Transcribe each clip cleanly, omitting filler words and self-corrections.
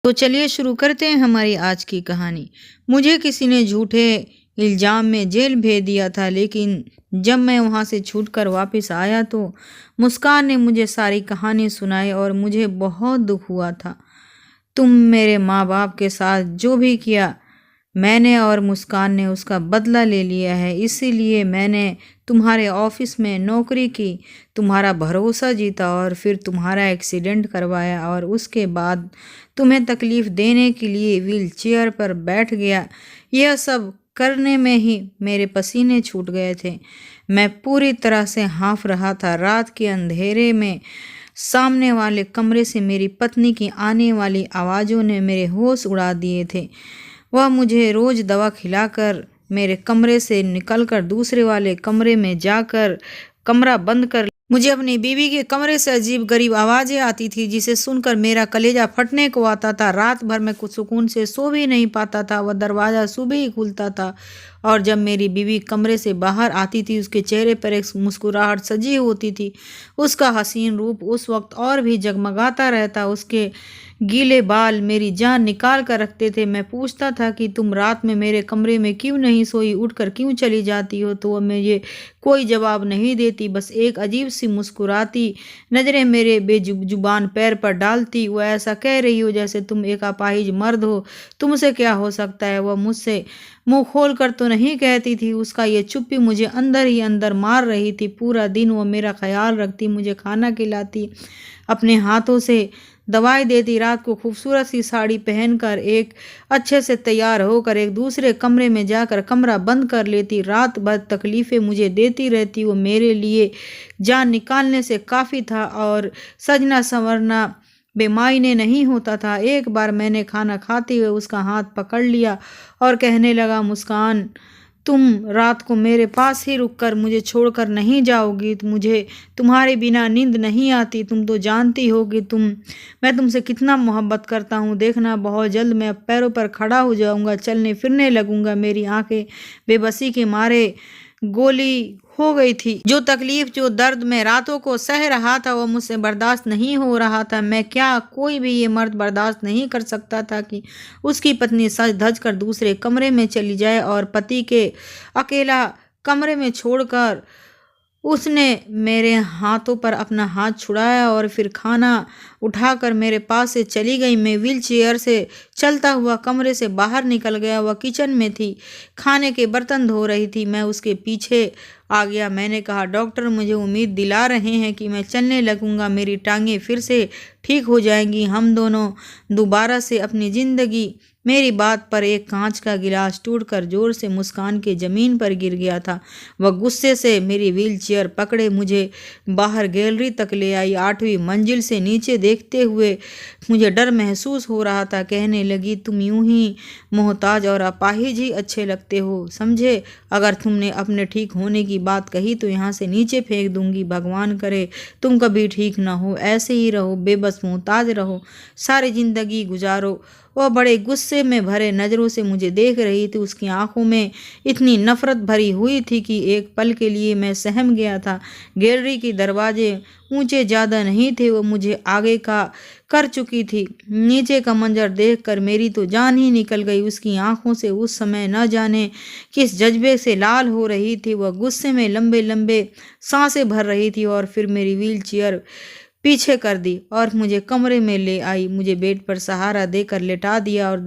तो चलिए शुरू करते हैं हमारी आज की कहानी। मुझे किसी ने झूठे इल्ज़ाम में जेल भेज दिया था, लेकिन जब मैं वहाँ से छूटकर वापस आया तो मुस्कान ने मुझे सारी कहानी सुनाई और मुझे बहुत दुख हुआ था। तुम मेरे माँ बाप के साथ जो भी किया, मैंने और मुस्कान ने उसका बदला ले लिया है। इसीलिए मैंने तुम्हारे ऑफिस में नौकरी की, तुम्हारा भरोसा जीता और फिर तुम्हारा एक्सीडेंट करवाया और उसके बाद तुम्हें तकलीफ देने के लिए व्हील चेयर पर बैठ गया। यह सब करने में ही मेरे पसीने छूट गए थे। मैं पूरी तरह से हाँफ रहा था। रात के अंधेरे में सामने वाले कमरे से मेरी पत्नी की आने वाली आवाज़ों ने मेरे होश उड़ा दिए थे। वह मुझे रोज़ दवा खिलाकर मेरे कमरे से निकलकर दूसरे वाले कमरे में जाकर कमरा बंद कर मुझे अपनी बीवी के कमरे से अजीब गरीब आवाज़ें आती थी, जिसे सुनकर मेरा कलेजा फटने को आता था। रात भर मैं कुछ सुकून से सो भी नहीं पाता था। वह दरवाज़ा सुबह ही खुलता था और जब मेरी बीवी कमरे से बाहर आती थी, उसके चेहरे पर एक मुस्कुराहट सजी होती थी। उसका हसीन रूप उस वक्त और भी जगमगाता रहता। उसके गीले बाल मेरी जान निकाल कर रखते थे। मैं पूछता था कि तुम रात में मेरे कमरे में क्यों नहीं सोई, उठकर क्यों चली जाती हो? तो वह मुझे कोई जवाब नहीं देती, बस एक अजीब सी मुस्कुराती नज़रें मेरे बेजुबान पैर पर डालती। वह ऐसा कह रही हो जैसे तुम एक अपाहिज मर्द हो, तुमसे क्या हो सकता है। वह मुझसे मुंह खोल कर तो नहीं कहती थी, उसका ये चुप्पी मुझे अंदर ही अंदर मार रही थी। पूरा दिन वह मेरा ख्याल रखती, मुझे खाना खिलाती, अपने हाथों से दवाई देती, रात को खूबसूरत सी साड़ी पहनकर एक अच्छे से तैयार होकर एक दूसरे कमरे में जाकर कमरा बंद कर लेती। रात भर तकलीफ़ें मुझे देती रहती। वो मेरे लिए जान निकालने से काफ़ी था और सजना संवरना बेमायने नहीं होता था। एक बार मैंने खाना खाते हुए उसका हाथ पकड़ लिया और कहने लगा, मुस्कान, तुम रात को मेरे पास ही रुककर मुझे छोड़कर नहीं जाओगी? मुझे तुम्हारे बिना नींद नहीं आती। तुम तो जानती हो कि मैं तुमसे कितना मोहब्बत करता हूँ। देखना, बहुत जल्द मैं पैरों पर खड़ा हो जाऊँगा, चलने फिरने लगूँगा। मेरी आंखें बेबसी के मारे गोली हो गई थी। जो तकलीफ, जो दर्द मैं रातों को सह रहा था, वो मुझसे बर्दाश्त नहीं हो रहा था। मैं क्या, कोई भी ये मर्द बर्दाश्त नहीं कर सकता था कि उसकी पत्नी सज धज कर दूसरे कमरे में चली जाए और पति के अकेला कमरे में छोड़कर उसने मेरे हाथों पर अपना हाथ छुड़ाया और फिर खाना उठाकर मेरे पास से चली गई। मैं व्हील चेयर से चलता हुआ कमरे से बाहर निकल गया। वह किचन में थी, खाने के बर्तन धो रही थी। मैं उसके पीछे आ गया। मैंने कहा, डॉक्टर मुझे उम्मीद दिला रहे हैं कि मैं चलने लगूंगा, मेरी टांगें फिर से ठीक हो जाएंगी, हम दोनों दोबारा से अपनी ज़िंदगी। मेरी बात पर एक कांच का गिलास टूटकर जोर से मुस्कान के ज़मीन पर गिर गया था। वह गुस्से से मेरी व्हील चेयर पकड़े मुझे बाहर गैलरी तक ले आई। 8वीं मंजिल से नीचे देखते हुए मुझे डर महसूस हो रहा था। कहने लगी, तुम यूं ही मोहताज और अपाहिज ही अच्छे लगते हो, समझे? अगर तुमने अपने ठीक होने की बात कही तो यहाँ से नीचे फेंक दूंगी। भगवान करे तुम कभी ठीक ना हो, ऐसे ही रहो, बेबस मोहताज रहो, सारी जिंदगी गुजारो। वह बड़े गुस्से में भरे नज़रों से मुझे देख रही थी। उसकी आंखों में इतनी नफरत भरी हुई थी कि एक पल के लिए मैं सहम गया था। गैलरी के दरवाजे ऊंचे ज़्यादा नहीं थे, वो मुझे आगे का कर चुकी थी। नीचे का मंजर देखकर मेरी तो जान ही निकल गई। उसकी आंखों से उस समय न जाने किस जज्बे से लाल हो रही थी। वह गुस्से में लंबे लंबे सांसें भर रही थी और फिर मेरी व्हील चेयर पीछे कर दी और मुझे कमरे में ले आई। मुझे बेड पर सहारा देकर लेटा दिया और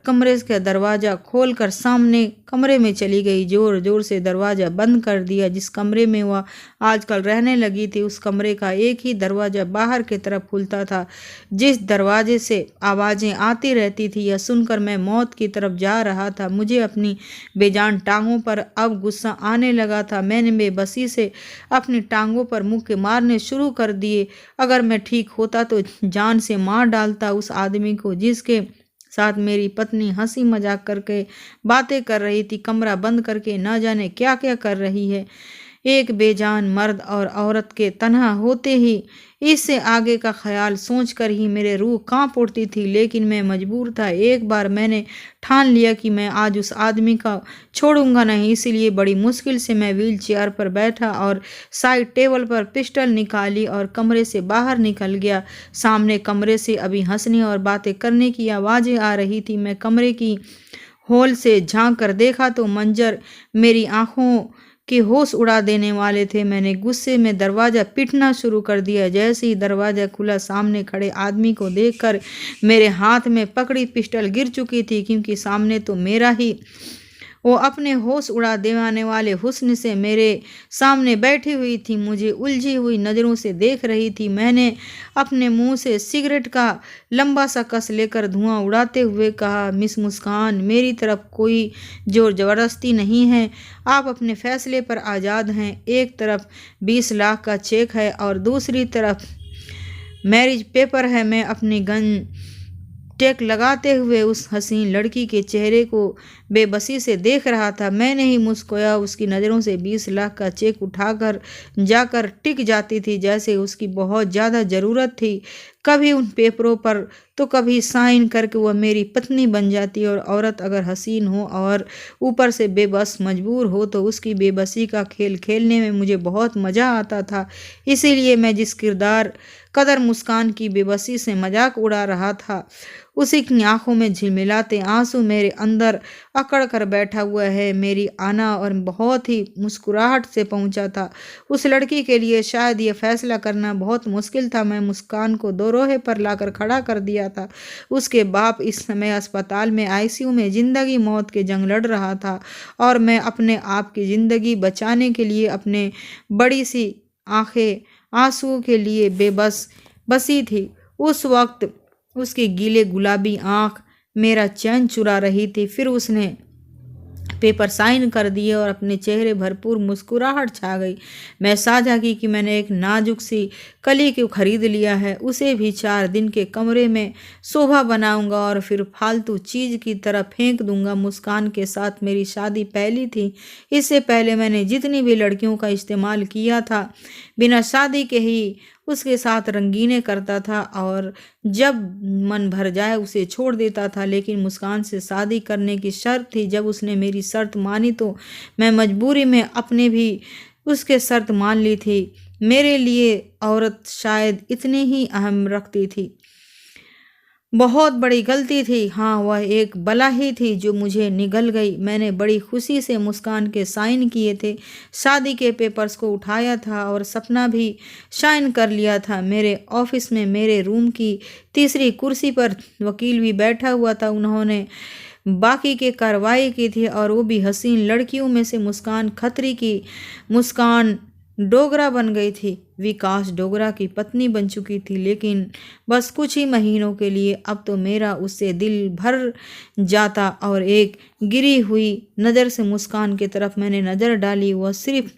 कमरे का दरवाज़ा खोलकर सामने कमरे में चली गई। जोर जोर से दरवाज़ा बंद कर दिया। जिस कमरे में वह आजकल रहने लगी थी, उस कमरे का एक ही दरवाज़ा बाहर की तरफ खुलता था, जिस दरवाजे से आवाज़ें आती रहती थी। यह सुनकर मैं मौत की तरफ जा रहा था। मुझे अपनी बेजान टांगों पर अब गुस्सा आने लगा था। मैंने बेबसी से अपनी टांगों पर मुक्के मारने शुरू कर दिए। अगर मैं ठीक होता तो जान से मार डालता उस आदमी को जिसके साथ मेरी पत्नी हंसी मजाक करके बातें कर रही थी, कमरा बंद करके न जाने क्या क्या कर रही है। एक बेजान मर्द और औरत के तन्हा होते ही इससे आगे का ख्याल सोचकर ही मेरे रूह कांप उठती थी, लेकिन मैं मजबूर था। एक बार मैंने ठान लिया कि मैं आज उस आदमी को छोड़ूंगा नहीं, इसीलिए बड़ी मुश्किल से मैं व्हील चेयर पर बैठा और साइड टेबल पर पिस्टल निकाली और कमरे से बाहर निकल गया। सामने कमरे से अभी हंसने और बातें करने की आवाज़ें आ रही थी। मैं कमरे की हॉल से झांक कर देखा तो मंजर मेरी आंखों के होश उड़ा देने वाले थे। मैंने गुस्से में दरवाज़ा पीटना शुरू कर दिया। जैसे ही दरवाज़ा खुला, सामने खड़े आदमी को देखकर मेरे हाथ में पकड़ी पिस्टल गिर चुकी थी, क्योंकि सामने तो मेरा ही वो अपने होश उड़ा देने वाले हुस्न से मेरे सामने बैठी हुई थी, मुझे उलझी हुई नज़रों से देख रही थी। मैंने अपने मुंह से सिगरेट का लंबा सा कस लेकर धुआं उड़ाते हुए कहा, मिस मुस्कान, मेरी तरफ कोई जोर ज़बरदस्ती नहीं है। आप अपने फैसले पर आज़ाद हैं। एक तरफ 20 लाख का चेक है और दूसरी तरफ मैरिज पेपर है। मैं अपनी गन टेक लगाते हुए उस हसीन लड़की के चेहरे को बेबसी से देख रहा था। मैंने ही मुस्कुराया। उसकी नज़रों से 20 लाख का चेक उठाकर जाकर टिक जाती थी, जैसे उसकी बहुत ज़्यादा ज़रूरत थी। कभी उन पेपरों पर तो कभी साइन करके वह मेरी पत्नी बन जाती। और औरत अगर हसीन हो और ऊपर से बेबस मजबूर हो तो उसकी बेबसी का खेल खेलने में मुझे बहुत मज़ा आता था। इसीलिए मैं जिस किरदार कदर मुस्कान की बेबसी से मजाक उड़ा रहा था, उसी की आंखों में झिलमिलाते आंसू मेरे अंदर अकड़ कर बैठा हुआ है। मेरी आना और बहुत ही मुस्कुराहट से पहुंचा था। उस लड़की के लिए शायद ये फैसला करना बहुत मुश्किल था। मैं मुस्कान को दोरोहे पर लाकर खड़ा कर दिया था। उसके बाप इस समय अस्पताल में आईसीयू में जिंदगी मौत के जंग लड़ रहा था और मैं अपने आप की जिंदगी बचाने के लिए अपने बड़ी सी आंखें आंसुओं के लिए बसी थी। उस वक्त उसकी गीले गुलाबी आंख मेरा चैन चुरा रही थी। फिर उसने पेपर साइन कर दिए और अपने चेहरे भरपूर मुस्कुराहट छा गई। मैं साझा की कि मैंने एक नाजुक सी कली को खरीद लिया है, उसे भी 4 दिन के कमरे में शोभा बनाऊंगा और फिर फालतू चीज़ की तरह फेंक दूंगा। मुस्कान के साथ मेरी शादी पहली थी। इससे पहले मैंने जितनी भी लड़कियों का इस्तेमाल किया था, बिना शादी के ही उसके साथ रंगीने करता था और जब मन भर जाए उसे छोड़ देता था। लेकिन मुस्कान से शादी करने की शर्त थी। जब उसने मेरी शर्त मानी तो मैं मजबूरी में अपने भी उसके शर्त मान ली थी। मेरे लिए औरत शायद इतनी ही अहम रखती थी। बहुत बड़ी गलती थी। हाँ, वह एक बला ही थी जो मुझे निगल गई। मैंने बड़ी खुशी से मुस्कान के साइन किए थे, शादी के पेपर्स को उठाया था और सपना भी साइन कर लिया था। मेरे ऑफिस में मेरे रूम की तीसरी कुर्सी पर वकील भी बैठा हुआ था। उन्होंने बाकी के कार्रवाई की थी और वो भी हसीन लड़कियों में से मुस्कान खत्री की मुस्कान डोगरा बन गई थी। विकास डोगरा की पत्नी बन चुकी थी, लेकिन बस कुछ ही महीनों के लिए। अब तो मेरा उससे दिल भर जाता और एक गिरी हुई नज़र से मुस्कान की तरफ मैंने नज़र डाली। वह सिर्फ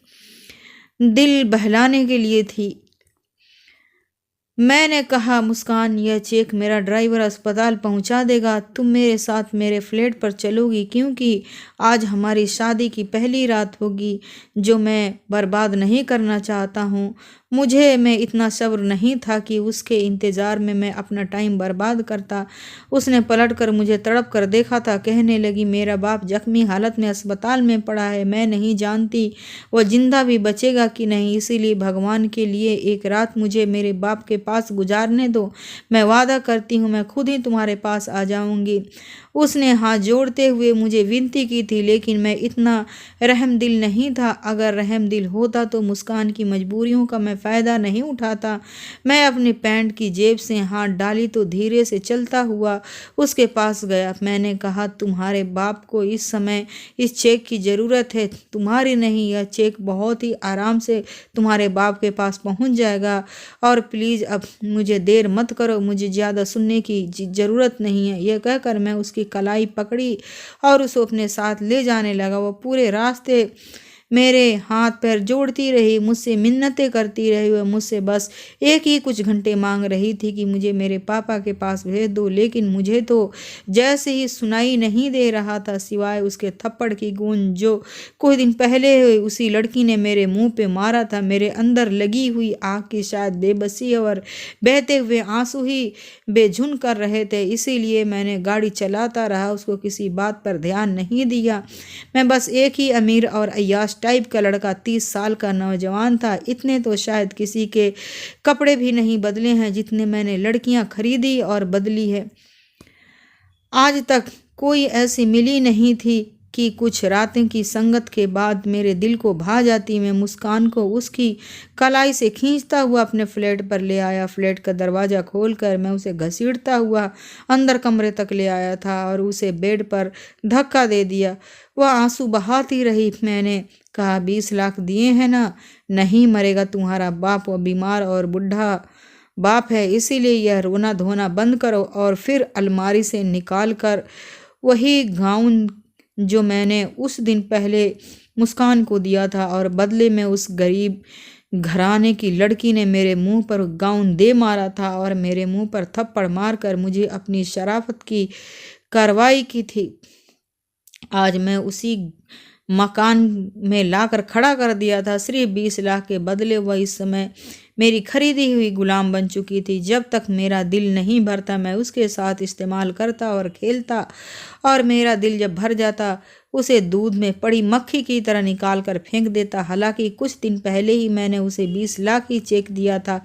दिल बहलाने के लिए थी। मैंने कहा, मुस्कान, यह चेक मेरा ड्राइवर अस्पताल पहुंचा देगा। तुम मेरे साथ मेरे फ्लैट पर चलोगी, क्योंकि आज हमारी शादी की पहली रात होगी जो मैं बर्बाद नहीं करना चाहता हूँ। मुझे में इतना सब्र नहीं था कि उसके इंतज़ार में मैं अपना टाइम बर्बाद करता। उसने पलटकर मुझे तड़प कर देखा था। कहने लगी, मेरा बाप जख्मी हालत में अस्पताल में पड़ा है। मैं नहीं जानती वह जिंदा भी बचेगा कि नहीं, इसीलिए भगवान के लिए एक रात मुझे मेरे बाप के पास गुजारने दो। मैं वादा करती हूँ मैं खुद ही तुम्हारे पास आ जाऊँगी। उसने हाथ जोड़ते हुए मुझे विनती की थी, लेकिन मैं इतना रहमदिल नहीं था। अगर रहमदिल होता तो मुस्कान की मजबूरियों का मैं फ़ायदा नहीं उठाता। मैं अपनी पैंट की जेब से हाथ डाली तो धीरे से चलता हुआ उसके पास गया। मैंने कहा, तुम्हारे बाप को इस समय इस चेक की ज़रूरत है, तुम्हारी नहीं। यह चेक बहुत ही आराम से तुम्हारे बाप के पास पहुंच जाएगा और प्लीज़ अब मुझे देर मत करो, मुझे ज़्यादा सुनने की ज़रूरत नहीं है। यह कहकर मैं उसकी कलाई पकड़ी और उसे अपने साथ ले जाने लगा। वह पूरे रास्ते मेरे हाथ पैर जोड़ती रही, मुझसे मिन्नतें करती रही। वह मुझसे बस एक ही कुछ घंटे मांग रही थी कि मुझे मेरे पापा के पास भेज दो, लेकिन मुझे तो जैसे ही सुनाई नहीं दे रहा था, सिवाय उसके थप्पड़ की गूंज जो कुछ दिन पहले उसी लड़की ने मेरे मुंह पे मारा था। मेरे अंदर लगी हुई आग की शायद बेबसी और बहते हुए आंसू ही बेझुन कर रहे थे, इसीलिए मैंने गाड़ी चलाता रहा, उसको किसी बात पर ध्यान नहीं दिया। मैं बस एक ही अमीर और अय्याश टाइप का लड़का, 30 साल का नौजवान था। इतने तो शायद किसी के कपड़े भी नहीं बदले हैं जितने मैंने लड़कियां खरीदी और बदली है। आज तक कोई ऐसी मिली नहीं थी कि कुछ रातें की संगत के बाद मेरे दिल को भा जाती। मैं मुस्कान को उसकी कलाई से खींचता हुआ अपने फ्लैट पर ले आया। फ्लैट का दरवाज़ा खोलकर मैं उसे घसीटता हुआ अंदर कमरे तक ले आया था और उसे बेड पर धक्का दे दिया। वह आंसू बहाती रही। मैंने कहा, 20 लाख दिए हैं ना? नहीं मरेगा तुम्हारा बाप, वो बीमार और बुढ़ा बाप है, इसीलिए यह रोना धोना बंद करो। और फिर अलमारी से निकाल कर वही गाउन जो मैंने उस दिन पहले मुस्कान को दिया था और बदले में उस गरीब घराने की लड़की ने मेरे मुंह पर गाउन दे मारा था और मेरे मुंह पर थप्पड़ मारकर मुझे अपनी शराफत की कार्रवाई की थी, आज मैं उसी मकान में लाकर खड़ा कर दिया था। सिर्फ 20 लाख के बदले वह इस समय मेरी खरीदी हुई गुलाम बन चुकी थी। जब तक मेरा दिल नहीं भरता मैं उसके साथ इस्तेमाल करता और खेलता, और मेरा दिल जब भर जाता उसे दूध में पड़ी मक्खी की तरह निकाल कर फेंक देता। हालांकि कुछ दिन पहले ही मैंने उसे 20 लाख ही चेक दिया था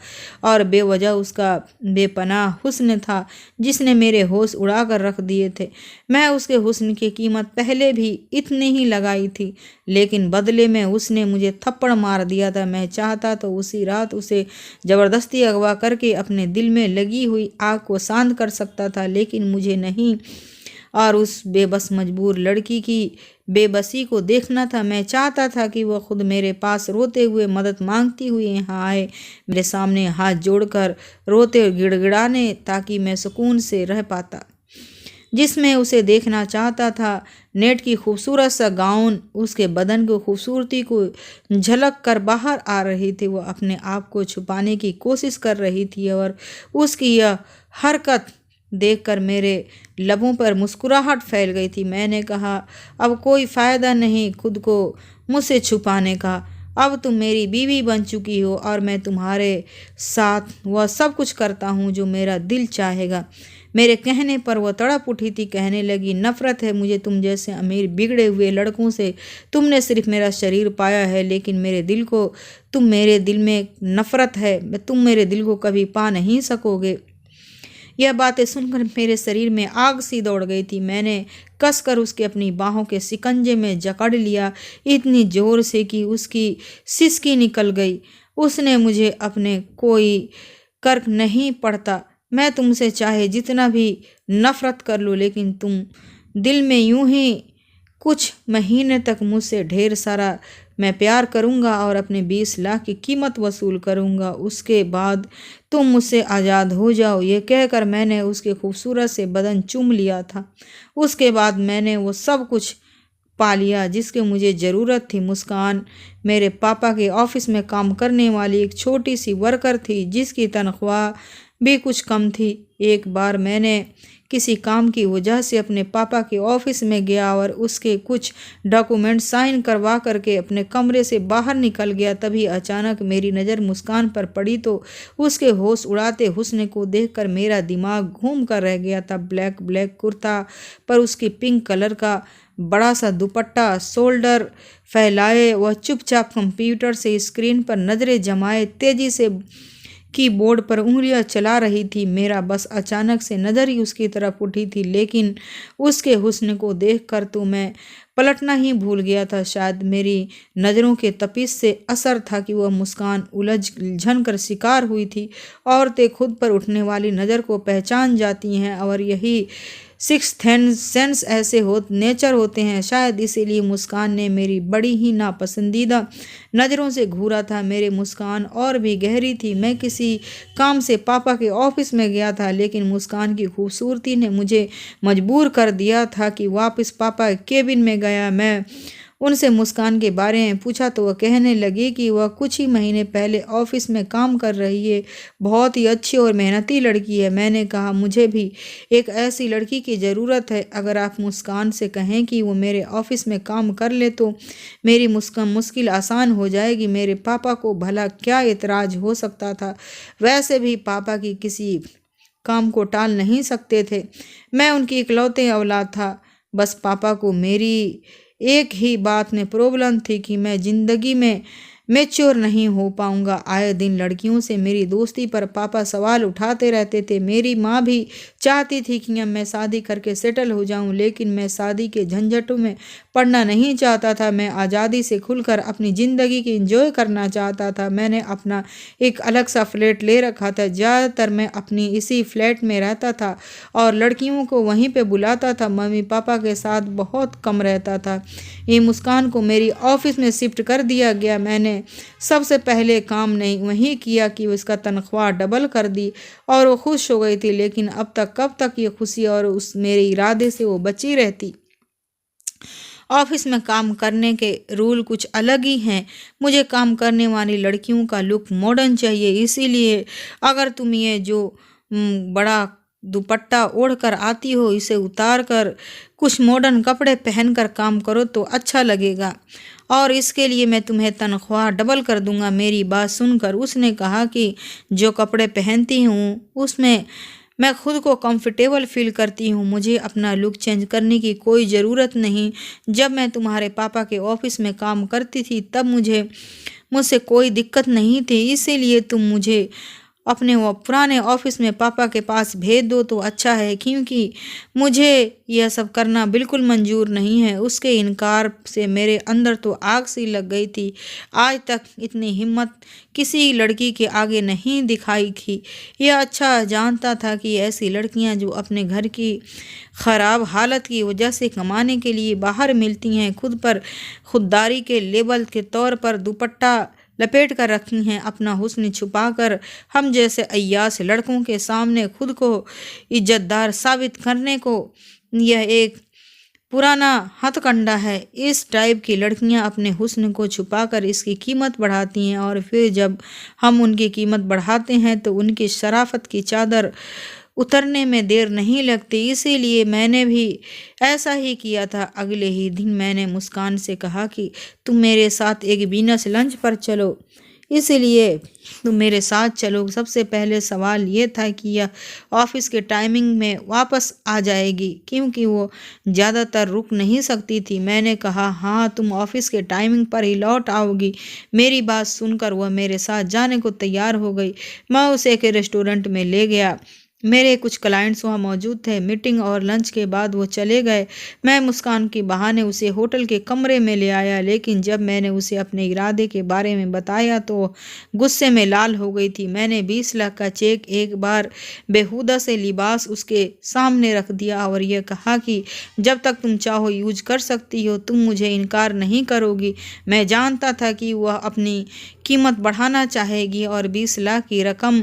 और बेवजह उसका बेपनाह हुस्न था जिसने मेरे होश उड़ा कर रख दिए थे। मैं उसके हुस्न की कीमत पहले भी इतनी ही लगाई थी, लेकिन बदले में उसने मुझे थप्पड़ मार दिया था। मैं चाहता तो उसी रात उसे ज़बरदस्ती अगवा करके अपने दिल में लगी हुई आग को शांत कर सकता था, लेकिन मुझे नहीं, और उस बेबस मजबूर लड़की की बेबसी को देखना था। मैं चाहता था कि वह खुद मेरे पास रोते हुए मदद मांगती हुई यहाँ आए, मेरे सामने हाथ जोड़कर रोते और गिड़गिड़ाने, ताकि मैं सुकून से रह पाता। जिसमें उसे देखना चाहता था नेट की खूबसूरत सा गाउन उसके बदन की खूबसूरती को झलक कर बाहर आ रही थी। वह अपने आप को छुपाने की कोशिश कर रही थी और उसकी यह हरकत देखकर मेरे लबों पर मुस्कुराहट फैल गई थी। मैंने कहा, अब कोई फ़ायदा नहीं खुद को मुझसे छुपाने का। अब तुम मेरी बीवी बन चुकी हो और मैं तुम्हारे साथ वह सब कुछ करता हूँ जो मेरा दिल चाहेगा। मेरे कहने पर वह तड़प उठी थी। कहने लगी, नफ़रत है मुझे तुम जैसे अमीर बिगड़े हुए लड़कों से। तुमने सिर्फ मेरा शरीर पाया है, लेकिन मेरे दिल में नफ़रत है। तुम मेरे दिल को कभी पा नहीं सकोगे। यह बातें सुनकर मेरे शरीर में आग सी दौड़ गई थी। मैंने कसकर उसके अपनी बाहों के शिकंजे में जकड़ लिया, इतनी जोर से कि उसकी सिसकी निकल गई। उसने मुझे अपने कोई कर्क नहीं पड़ता। मैं तुमसे चाहे जितना भी नफ़रत कर लूँ, लेकिन तुम दिल में यूं ही कुछ महीने तक मुझसे ढेर सारा मैं प्यार करूँगा और अपने 20 लाख की कीमत वसूल करूँगा। उसके बाद तुम मुझसे आज़ाद हो जाओ। ये कहकर मैंने उसके खूबसूरत से बदन चूम लिया था। उसके बाद मैंने वो सब कुछ पा लिया जिसकी मुझे ज़रूरत थी। मुस्कान मेरे पापा के ऑफिस में काम करने वाली एक छोटी सी वर्कर थी जिसकी तनख्वाह भी कुछ कम थी। एक बार मैंने किसी काम की वजह से अपने पापा के ऑफिस में गया और उसके कुछ डॉक्यूमेंट साइन करवा करके अपने कमरे से बाहर निकल गया। तभी अचानक मेरी नज़र मुस्कान पर पड़ी तो उसके होश उड़ाते हुस्न को देखकर मेरा दिमाग घूम कर रह गया था। ब्लैक कुर्ता पर उसकी पिंक कलर का बड़ा सा दुपट्टा, शोल्डर फैलाए वह चुपचाप कंप्यूटर से स्क्रीन पर नज़रें जमाए तेज़ी से कीबोर्ड पर उंगलियां चला रही थी। मेरा बस अचानक से नज़र ही उसकी तरफ उठी थी, लेकिन उसके हुस्न को देखकर तो मैं पलटना ही भूल गया था। शायद मेरी नज़रों के तपिश से असर था कि वह मुस्कान उलझन कर शिकार हुई थी। औरतें खुद पर उठने वाली नज़र को पहचान जाती हैं और यही सिक्स्थ सेंस ऐसे नेचर होते हैं। शायद इसीलिए मुस्कान ने मेरी बड़ी ही नापसंदीदा नज़रों से घूरा था। मेरी मुस्कान और भी गहरी थी। मैं किसी काम से पापा के ऑफिस में गया था, लेकिन मुस्कान की खूबसूरती ने मुझे मजबूर कर दिया था कि वापस पापा के केबिन में गया। मैं उनसे मुस्कान के बारे में पूछा तो वह कहने लगी कि वह कुछ ही महीने पहले ऑफिस में काम कर रही है, बहुत ही अच्छी और मेहनती लड़की है। मैंने कहा मुझे भी एक ऐसी लड़की की ज़रूरत है। अगर आप मुस्कान से कहें कि वो मेरे ऑफिस में काम कर ले तो मेरी मुश्किल आसान हो जाएगी। मेरे पापा को भला क्या एतराज़ हो सकता था, वैसे भी पापा की किसी काम को टाल नहीं सकते थे। मैं उनकी इकलौते औलाद था। बस पापा को मेरी एक ही बात में प्रॉब्लम थी कि मैं ज़िंदगी में मैच्योर नहीं हो पाऊंगा। आए दिन लड़कियों से मेरी दोस्ती पर पापा सवाल उठाते रहते थे। मेरी माँ भी चाहती थी कि मैं शादी करके सेटल हो जाऊं, लेकिन मैं शादी के झंझटों में पड़ना नहीं चाहता था। मैं आज़ादी से खुलकर अपनी ज़िंदगी की एंजॉय करना चाहता था। मैंने अपना एक अलग सा फ्लैट ले रखा था। ज़्यादातर मैं अपनी इसी फ्लैट में रहता था और लड़कियों को वहीं पे बुलाता था। मम्मी पापा के साथ बहुत कम रहता था। ये मुस्कान को मेरी ऑफिस में शिफ्ट कर दिया गया। मैंने सबसे पहले काम नहीं वही किया कि उसका तनख्वाह डबल कर दी और वो खुश हो गई थी। लेकिन अब तक कब तक ये खुशी और उस मेरे इरादे से वो बची रहती। ऑफिस में काम करने के रूल कुछ अलग ही हैं। मुझे काम करने वाली लड़कियों का लुक मॉडर्न चाहिए। इसीलिए अगर तुम ये जो बड़ा दुपट्टा ओढ़कर आती हो, इसे उतार कर कुछ मॉडर्न कपड़े पहनकर काम करो तो अच्छा लगेगा और इसके लिए मैं तुम्हें तनख्वाह डबल कर दूंगा। मेरी बात सुनकर उसने कहा कि जो कपड़े पहनती हूँ उसमें मैं खुद को कंफर्टेबल फील करती हूँ। मुझे अपना लुक चेंज करने की कोई ज़रूरत नहीं। जब मैं तुम्हारे पापा के ऑफिस में काम करती थी तब मुझसे कोई दिक्कत नहीं थी। इसीलिए तुम मुझे अपने वो पुराने ऑफिस में पापा के पास भेज दो तो अच्छा है, क्योंकि मुझे यह सब करना बिल्कुल मंजूर नहीं है। उसके इनकार से मेरे अंदर तो आग सी लग गई थी। आज तक इतनी हिम्मत किसी लड़की के आगे नहीं दिखाई थी। यह अच्छा जानता था कि ऐसी लड़कियां जो अपने घर की ख़राब हालत की वजह से कमाने के लिए बाहर मिलती हैं, खुद पर खुददारी के लेबल के तौर पर दुपट्टा लपेट कर रखी हैं, अपना हुस्न छुपाकर हम जैसे अय्यास लड़कों के सामने खुद को इज्जतदार साबित करने को यह एक पुराना हथकंडा है। इस टाइप की लड़कियां अपने हुस्न को छुपाकर इसकी कीमत बढ़ाती हैं और फिर जब हम उनकी कीमत बढ़ाते हैं तो उनकी शराफत की चादर उतरने में देर नहीं लगती। इसीलिए मैंने भी ऐसा ही किया था। अगले ही दिन मैंने मुस्कान से कहा कि तुम मेरे साथ एक बिजनेस लंच पर चलो, इसलिए तुम मेरे साथ चलो। सबसे पहले सवाल ये था कि यह ऑफिस के टाइमिंग में वापस आ जाएगी, क्योंकि वो ज़्यादातर रुक नहीं सकती थी। मैंने कहा हाँ, तुम ऑफिस के टाइमिंग पर ही लौट आओगी। मेरी बात सुनकर वह मेरे साथ जाने को तैयार हो गई। मैं उसे एक रेस्टोरेंट में ले गया। मेरे कुछ क्लाइंट्स वहाँ मौजूद थे। मीटिंग और लंच के बाद वो चले गए। मैं मुस्कान के बहाने उसे होटल के कमरे में ले आया, लेकिन जब मैंने उसे अपने इरादे के बारे में बताया तो गुस्से में लाल हो गई थी। मैंने 20 लाख का चेक एक बार बेहुदा से लिबास उसके सामने रख दिया और यह कहा कि जब तक तुम चाहो यूज कर सकती हो, तुम मुझे इनकार नहीं करोगी। मैं जानता था कि वह अपनी कीमत बढ़ाना चाहेगी और 20 लाख की रकम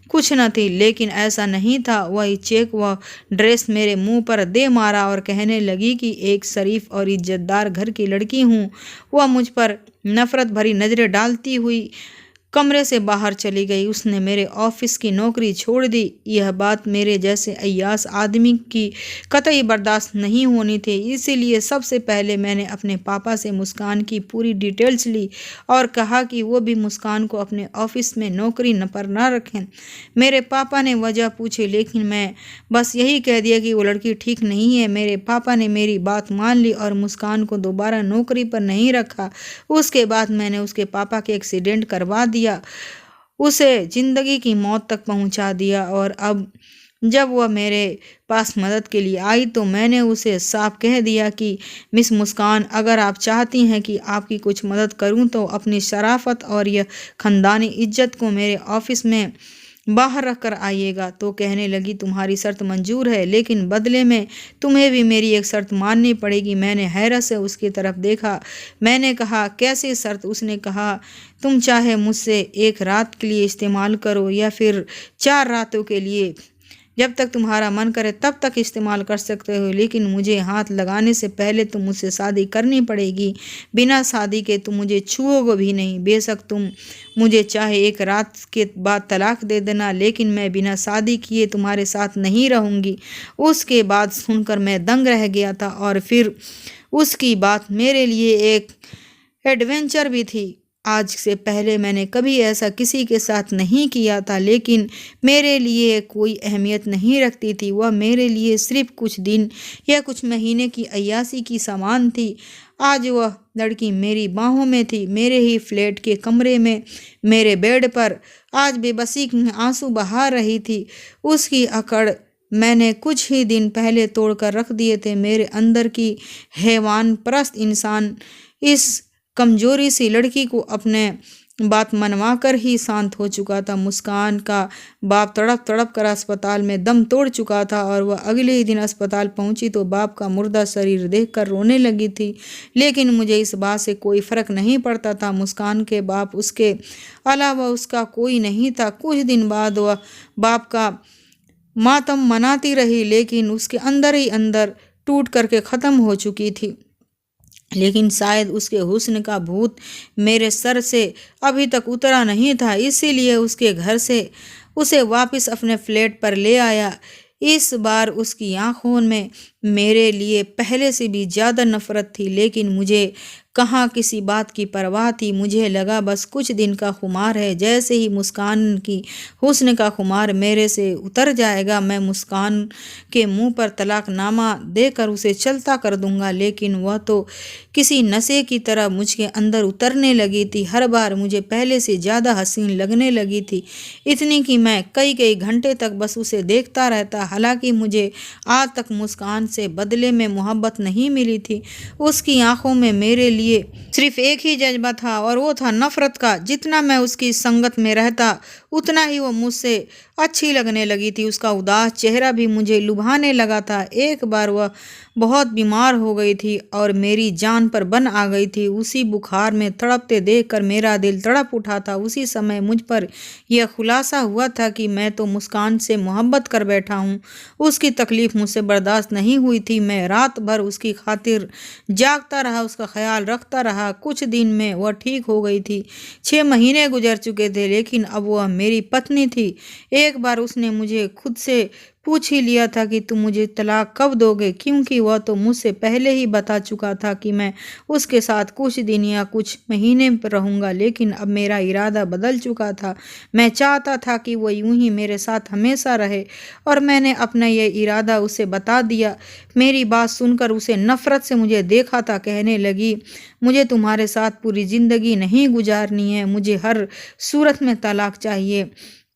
कुछ न थी, लेकिन ऐसा नहीं था। वह चेक व ड्रेस मेरे मुंह पर दे मारा और कहने लगी कि एक शरीफ और इज्जतदार घर की लड़की हूँ। वह मुझ पर नफरत भरी नज़रें डालती हुई कमरे से बाहर चली गई। उसने मेरे ऑफिस की नौकरी छोड़ दी। यह बात मेरे जैसे अय्यास आदमी की कतई बर्दाश्त नहीं होनी थी। इसीलिए सबसे पहले मैंने अपने पापा से मुस्कान की पूरी डिटेल्स ली और कहा कि वो भी मुस्कान को अपने ऑफिस में नौकरी न पर ना रखें। मेरे पापा ने वजह पूछी, लेकिन मैं बस यही कह दिया कि वो लड़की ठीक नहीं है। मेरे पापा ने मेरी बात मान ली और मुस्कान को दोबारा नौकरी पर नहीं रखा। उसके बाद मैंने उसके पापा के एक्सीडेंट करवा दिया, उसे जिंदगी की मौत तक पहुंचा दिया। और अब जब वह मेरे पास मदद के लिए आई तो मैंने उसे साफ कह दिया कि मिस मुस्कान, अगर आप चाहती हैं कि आपकी कुछ मदद करूं तो अपनी शराफत और यह ख़ानदानी इज्जत को मेरे ऑफिस में बाहर रख कर आइएगा। तो कहने लगी तुम्हारी शर्त मंजूर है, लेकिन बदले में तुम्हें भी मेरी एक शर्त माननी पड़ेगी। मैंने हैरत से उसकी तरफ देखा। मैंने कहा कैसी शर्त? उसने कहा तुम चाहे मुझसे एक रात के लिए इस्तेमाल करो या फिर 4 रातों के लिए जब तक तुम्हारा मन करे तब तक इस्तेमाल कर सकते हो, लेकिन मुझे हाथ लगाने से पहले तुम मुझसे शादी करनी पड़ेगी। बिना शादी के तुम मुझे छुओगे भी नहीं। बेशक तुम मुझे चाहे एक रात के बाद तलाक दे देना, लेकिन मैं बिना शादी किए तुम्हारे साथ नहीं रहूँगी। उसके बाद सुनकर मैं दंग रह गया था, और फिर उसकी बात मेरे लिए एक एडवेंचर भी थी। आज से पहले मैंने कभी ऐसा किसी के साथ नहीं किया था, लेकिन मेरे लिए कोई अहमियत नहीं रखती थी। वह मेरे लिए सिर्फ कुछ दिन या कुछ महीने की अय्यासी की सामान थी। आज वह लड़की मेरी बाहों में थी, मेरे ही फ्लैट के कमरे में, मेरे बेड पर। आज बेबसी में आंसू बहा रही थी। उसकी अकड़ मैंने कुछ ही दिन पहले तोड़कर रख दिए थे। मेरे अंदर की हैवान परस्त इंसान इस कमजोरी सी लड़की को अपने बात मनवा कर ही शांत हो चुका था। मुस्कान का बाप तड़प तड़प कर अस्पताल में दम तोड़ चुका था, और वह अगले ही दिन अस्पताल पहुंची तो बाप का मुर्दा शरीर देखकर रोने लगी थी। लेकिन मुझे इस बात से कोई फर्क नहीं पड़ता था। मुस्कान के बाप, उसके अलावा उसका कोई नहीं था। कुछ दिन बाद वह बाप का मातम मनाती रही, लेकिन उसके अंदर ही अंदर टूट करके ख़त्म हो चुकी थी। लेकिन शायद उसके हुस्न का भूत मेरे सर से अभी तक उतरा नहीं था, इसीलिए उसके घर से उसे वापस अपने फ्लैट पर ले आया। इस बार उसकी आंखों में मेरे लिए पहले से भी ज़्यादा नफरत थी, लेकिन मुझे कहाँ किसी बात की परवाह थी। मुझे लगा बस कुछ दिन का खुमार है। जैसे ही मुस्कान की हुस्न का खुमार मेरे से उतर जाएगा, मैं मुस्कान के मुंह पर तलाकनामा देकर उसे चलता कर दूंगा। लेकिन वह तो किसी नशे की तरह मुझके अंदर उतरने लगी थी। हर बार मुझे पहले से ज़्यादा हसीन लगने लगी थी, इतनी कि मैं कई कई घंटे तक बस उसे देखता रहता। हालांकि मुझे आज तक मुस्कान से बदले में मोहब्बत नहीं मिली थी। उसकी आंखों में मेरे लिए सिर्फ एक ही जज्बा था, और वो था नफरत का। जितना मैं उसकी संगत में रहता उतना ही वो मुझसे अच्छी लगने लगी थी। उसका उदास चेहरा भी मुझे लुभाने लगा था। एक बार वह बहुत बीमार हो गई थी और मेरी जान पर बन आ गई थी। उसी बुखार में तड़पते देखकर मेरा दिल तड़प उठा था। उसी समय मुझ पर यह खुलासा हुआ था कि मैं तो मुस्कान से मोहब्बत कर बैठा हूँ। उसकी तकलीफ मुझसे बर्दाश्त नहीं हुई थी। मैं रात भर उसकी खातिर जागता रहा, उसका ख्याल रखता रहा। कुछ दिन में वह ठीक हो गई थी। 6 महीने गुजर चुके थे, लेकिन अब वह मेरी पत्नी थी। एक बार उसने मुझे खुद से पूछ ही लिया था कि तुम मुझे तलाक कब दोगे, क्योंकि वह तो मुझसे पहले ही बता चुका था कि मैं उसके साथ कुछ दिन या कुछ महीने रहूँगा। लेकिन अब मेरा इरादा बदल चुका था। मैं चाहता था कि वो यूं ही मेरे साथ हमेशा रहे, और मैंने अपना ये इरादा उसे बता दिया। मेरी बात सुनकर उसे नफ़रत से मुझे देखा था। कहने लगी, मुझे तुम्हारे साथ पूरी ज़िंदगी नहीं गुजारनी है, मुझे हर सूरत में तलाक चाहिए।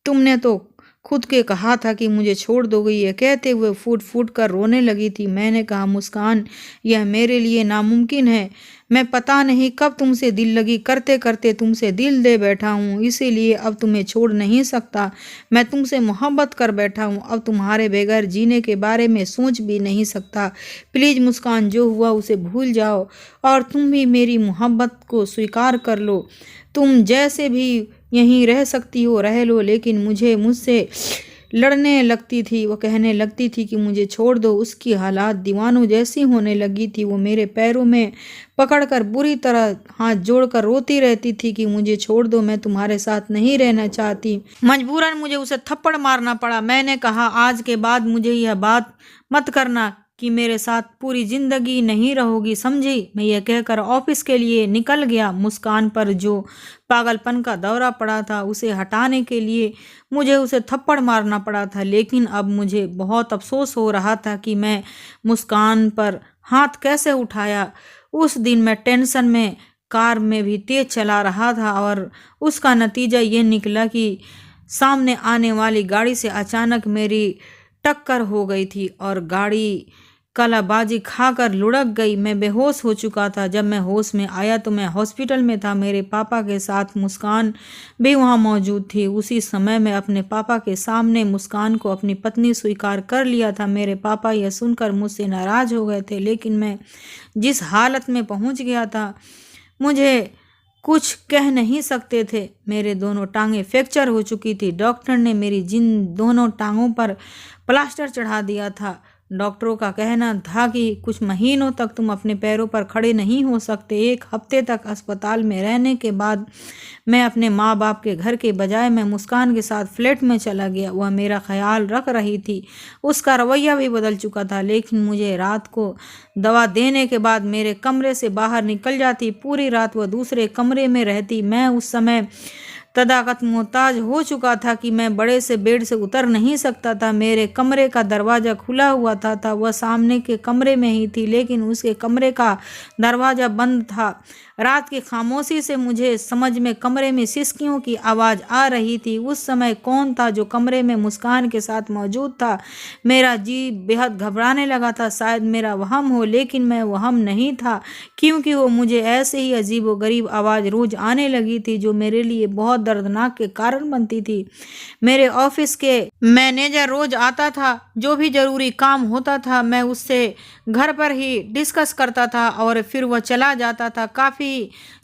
तुमने तो खुद के कहा था कि मुझे छोड़ दोगे। ये कहते हुए फूट फूट कर रोने लगी थी। मैंने कहा, मुस्कान, यह मेरे लिए नामुमकिन है। मैं पता नहीं कब तुमसे दिल लगी करते करते तुमसे दिल दे बैठा हूँ, इसीलिए अब तुम्हें छोड़ नहीं सकता। मैं तुमसे मोहब्बत कर बैठा हूँ, अब तुम्हारे बगैर जीने के बारे में सोच भी नहीं सकता। प्लीज़ मुस्कान, जो हुआ उसे भूल जाओ, और तुम भी मेरी मोहब्बत को स्वीकार कर लो। तुम जैसे भी यहीं रह सकती हो रह लो, लेकिन मुझसे लड़ने लगती थी। वो कहने लगती थी कि मुझे छोड़ दो। उसकी हालात दीवानों जैसी होने लगी थी। वो मेरे पैरों में पकड़कर बुरी तरह हाथ जोड़कर रोती रहती थी कि मुझे छोड़ दो, मैं तुम्हारे साथ नहीं रहना चाहती। मजबूरन मुझे उसे थप्पड़ मारना पड़ा। मैंने कहा, आज के बाद मुझे यह बात मत करना कि मेरे साथ पूरी जिंदगी नहीं रहोगी, समझी। मैं यह कहकर ऑफिस के लिए निकल गया। मुस्कान पर जो पागलपन का दौरा पड़ा था, उसे हटाने के लिए मुझे उसे थप्पड़ मारना पड़ा था। लेकिन अब मुझे बहुत अफसोस हो रहा था कि मैं मुस्कान पर हाथ कैसे उठाया। उस दिन मैं टेंशन में कार में भी तेज चला रहा था, और उसका नतीजा ये निकला कि सामने आने वाली गाड़ी से अचानक मेरी टक्कर हो गई थी और गाड़ी कलाबाजी खाकर लुढ़क गई। मैं बेहोश हो चुका था। जब मैं होश में आया तो मैं हॉस्पिटल में था। मेरे पापा के साथ मुस्कान भी वहाँ मौजूद थी। उसी समय मैं अपने पापा के सामने मुस्कान को अपनी पत्नी स्वीकार कर लिया था। मेरे पापा यह सुनकर मुझसे नाराज़ हो गए थे, लेकिन मैं जिस हालत में पहुँच गया था, मुझे कुछ कह नहीं सकते थे। मेरे दोनों टांगें फ्रैक्चर हो चुकी थी। डॉक्टर ने मेरी जिन दोनों टांगों पर प्लास्टर चढ़ा दिया था। डॉक्टरों का कहना था कि कुछ महीनों तक तुम अपने पैरों पर खड़े नहीं हो सकते। 1 हफ्ते तक अस्पताल में रहने के बाद मैं अपने माँ बाप के घर के बजाय मैं मुस्कान के साथ फ्लैट में चला गया। वह मेरा ख्याल रख रही थी। उसका रवैया भी बदल चुका था, लेकिन मुझे रात को दवा देने के बाद मेरे कमरे से बाहर निकल जाती। पूरी रात वह दूसरे कमरे में रहती। मैं उस समय तदाकत मोहताज हो चुका था कि मैं बड़े से बेड से उतर नहीं सकता था। मेरे कमरे का दरवाज़ा खुला हुआ था। वह सामने के कमरे में ही थी, लेकिन उसके कमरे का दरवाज़ा बंद था। रात की खामोशी से मुझे समझ में कमरे में सिसकियों की आवाज़ आ रही थी। उस समय कौन था जो कमरे में मुस्कान के साथ मौजूद था? मेरा जी बेहद घबराने लगा था। शायद मेरा वहम हो, लेकिन मैं वहम नहीं था, क्योंकि वो मुझे ऐसे ही अजीबोगरीब आवाज़ रोज़ आने लगी थी जो मेरे लिए बहुत दर्दनाक के कारण बनती थी। मेरे ऑफिस के मैनेजर रोज़ आता था। जो भी ज़रूरी काम होता था मैं उससे घर पर ही डिस्कस करता था और फिर वह चला जाता था। काफ़ी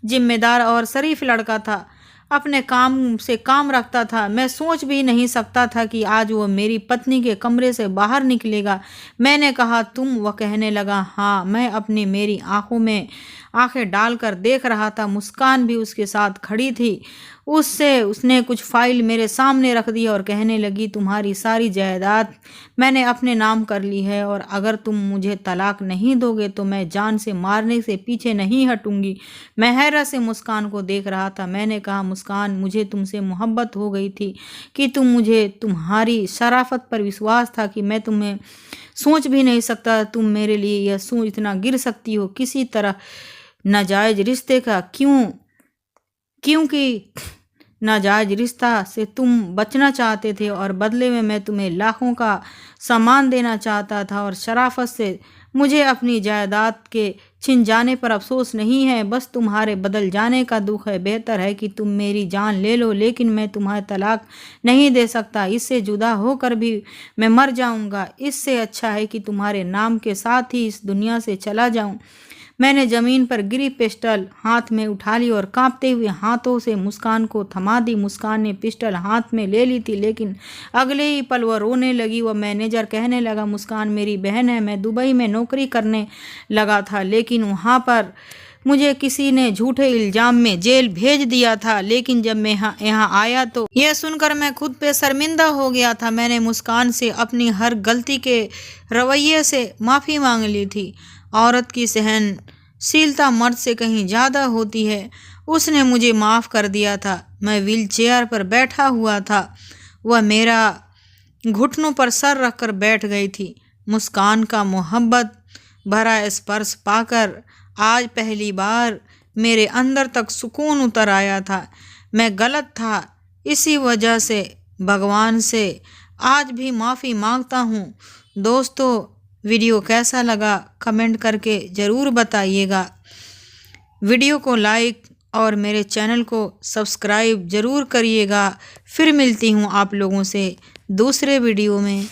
जिम्मेदार और शरीफ लड़का था। अपने काम से काम रखता था। मैं सोच भी नहीं सकता था कि आज वो मेरी पत्नी के कमरे से बाहर निकलेगा। मैंने कहा तुम? वह कहने लगा हाँ। मैं अपनी मेरी आंखों में आंखें डालकर देख रहा था। मुस्कान भी उसके साथ खड़ी थी। उसने कुछ फाइल मेरे सामने रख दी और कहने लगी तुम्हारी सारी जायदाद मैंने अपने नाम कर ली है, और अगर तुम मुझे तलाक नहीं दोगे तो मैं जान से मारने से पीछे नहीं हटूंगी। मैं हैरत से मुस्कान को देख रहा था। मैंने कहा मुस्कान, मुझे तुमसे मोहब्बत हो गई थी कि मुझे तुम्हारी शराफत पर विश्वास था कि मैं तुम्हें सोच भी नहीं सकता तुम मेरे लिए यह सोच इतना गिर सकती हो किसी तरह नाजायज रिश्ते का। क्योंकि नाजायज रिश्ता से तुम बचना चाहते थे और बदले में मैं तुम्हें लाखों का सामान देना चाहता था, और शराफत से मुझे अपनी जायदाद के छिन जाने पर अफसोस नहीं है, बस तुम्हारे बदल जाने का दुख है। बेहतर है कि तुम मेरी जान ले लो, लेकिन मैं तुम्हें तलाक नहीं दे सकता। इससे जुदा होकर भी मैं मर जाऊंगा। इससे अच्छा है कि तुम्हारे नाम के साथ ही इस दुनिया से चला जाऊं। मैंने ज़मीन पर गिरी पिस्टल हाथ में उठा ली और कांपते हुए हाथों से मुस्कान को थमा दी। मुस्कान ने पिस्टल हाथ में ले ली थी, लेकिन अगले ही पल वह रोने लगी। वह मैनेजर कहने लगा मुस्कान मेरी बहन है। मैं दुबई में नौकरी करने लगा था, लेकिन वहाँ पर मुझे किसी ने झूठे इल्ज़ाम में जेल भेज दिया था। लेकिन जब मैं यहाँ आया तो यह सुनकर मैं खुद पे शर्मिंदा हो गया था। मैंने मुस्कान से अपनी हर गलती के रवैये से माफ़ी मांग ली थी। औरत की सहनशीलता मर्द से कहीं ज़्यादा होती है। उसने मुझे माफ़ कर दिया था। मैं व्हील चेयर पर बैठा हुआ था। वह मेरा घुटनों पर सर रखकर बैठ गई थी। मुस्कान का मोहब्बत भरा स्पर्श पाकर आज पहली बार मेरे अंदर तक सुकून उतर आया था। मैं गलत था, इसी वजह से भगवान से आज भी माफ़ी मांगता हूँ। दोस्तों, वीडियो कैसा लगा कमेंट करके ज़रूर बताइएगा। वीडियो को लाइक और मेरे चैनल को सब्सक्राइब ज़रूर करिएगा। फिर मिलती हूँ आप लोगों से दूसरे वीडियो में।